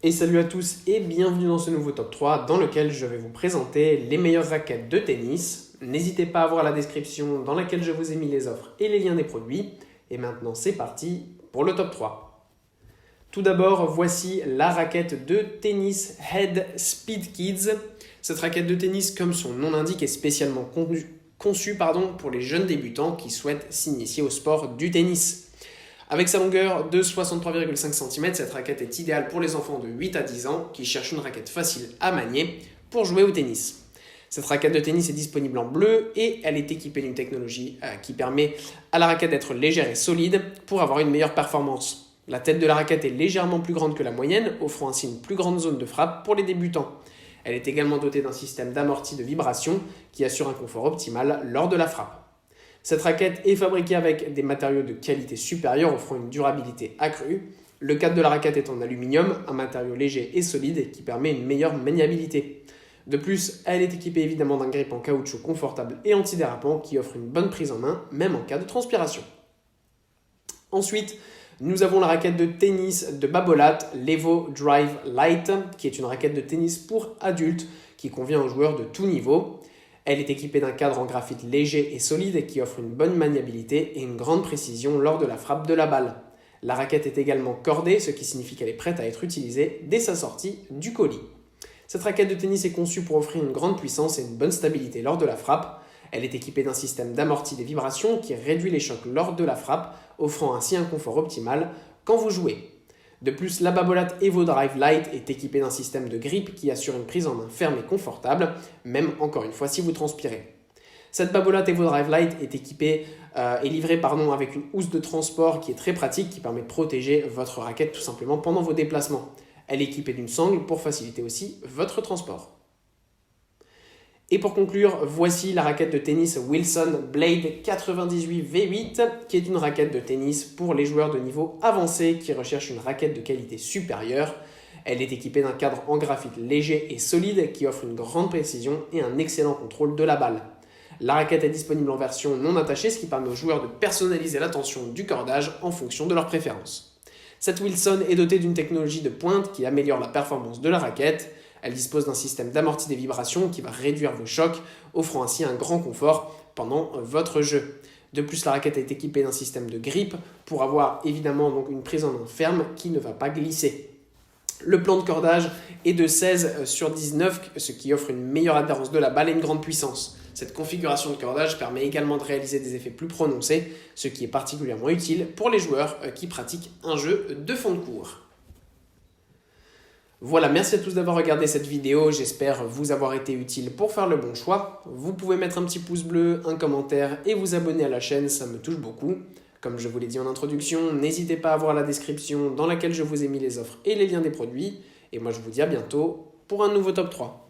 Et salut à tous et bienvenue dans ce nouveau top 3 dans lequel je vais vous présenter les meilleures raquettes de tennis. N'hésitez pas à voir la description dans laquelle je vous ai mis les offres et les liens des produits. Et maintenant c'est parti pour le top 3. Tout d'abord, voici la raquette de tennis Head Speed Kids. Cette raquette de tennis, comme son nom l'indique, est spécialement conçue pour les jeunes débutants qui souhaitent s'initier au sport du tennis. Avec sa longueur de 63,5 cm, cette raquette est idéale pour les enfants de 8 à 10 ans qui cherchent une raquette facile à manier pour jouer au tennis. Cette raquette de tennis est disponible en bleu et elle est équipée d'une technologie qui permet à la raquette d'être légère et solide pour avoir une meilleure performance. La tête de la raquette est légèrement plus grande que la moyenne, offrant ainsi une plus grande zone de frappe pour les débutants. Elle est également dotée d'un système d'amorti de vibration qui assure un confort optimal lors de la frappe. Cette raquette est fabriquée avec des matériaux de qualité supérieure offrant une durabilité accrue. Le cadre de la raquette est en aluminium, un matériau léger et solide qui permet une meilleure maniabilité. De plus, elle est équipée évidemment d'un grip en caoutchouc confortable et antidérapant qui offre une bonne prise en main, même en cas de transpiration. Ensuite, nous avons la raquette de tennis de Babolat, l'Evo Drive Lite, qui est une raquette de tennis pour adultes qui convient aux joueurs de tout niveau. Elle est équipée d'un cadre en graphite léger et solide qui offre une bonne maniabilité et une grande précision lors de la frappe de la balle. La raquette est également cordée, ce qui signifie qu'elle est prête à être utilisée dès sa sortie du colis. Cette raquette de tennis est conçue pour offrir une grande puissance et une bonne stabilité lors de la frappe. Elle est équipée d'un système d'amorti des vibrations qui réduit les chocs lors de la frappe, offrant ainsi un confort optimal quand vous jouez. De plus, la Babolat Evo Drive Lite est équipée d'un système de grip qui assure une prise en main ferme et confortable, même encore une fois si vous transpirez. Cette Babolat Evo Drive Lite est livrée avec une housse de transport qui est très pratique, qui permet de protéger votre raquette tout simplement pendant vos déplacements. Elle est équipée d'une sangle pour faciliter aussi votre transport. Et pour conclure, voici la raquette de tennis Wilson Blade 98 V8, qui est une raquette de tennis pour les joueurs de niveau avancé qui recherchent une raquette de qualité supérieure. Elle est équipée d'un cadre en graphite léger et solide qui offre une grande précision et un excellent contrôle de la balle. La raquette est disponible en version non attachée, ce qui permet aux joueurs de personnaliser la tension du cordage en fonction de leurs préférences. Cette Wilson est dotée d'une technologie de pointe qui améliore la performance de la raquette. Elle dispose d'un système d'amorti des vibrations qui va réduire vos chocs, offrant ainsi un grand confort pendant votre jeu. De plus, la raquette est équipée d'un système de grip pour avoir évidemment donc une prise en main ferme qui ne va pas glisser. Le plan de cordage est de 16/19, ce qui offre une meilleure adhérence de la balle et une grande puissance. Cette configuration de cordage permet également de réaliser des effets plus prononcés, ce qui est particulièrement utile pour les joueurs qui pratiquent un jeu de fond de cours. Voilà, merci à tous d'avoir regardé cette vidéo, j'espère vous avoir été utile pour faire le bon choix. Vous pouvez mettre un petit pouce bleu, un commentaire et vous abonner à la chaîne, ça me touche beaucoup. Comme je vous l'ai dit en introduction, n'hésitez pas à voir la description dans laquelle je vous ai mis les offres et les liens des produits. Et moi je vous dis à bientôt pour un nouveau top 3.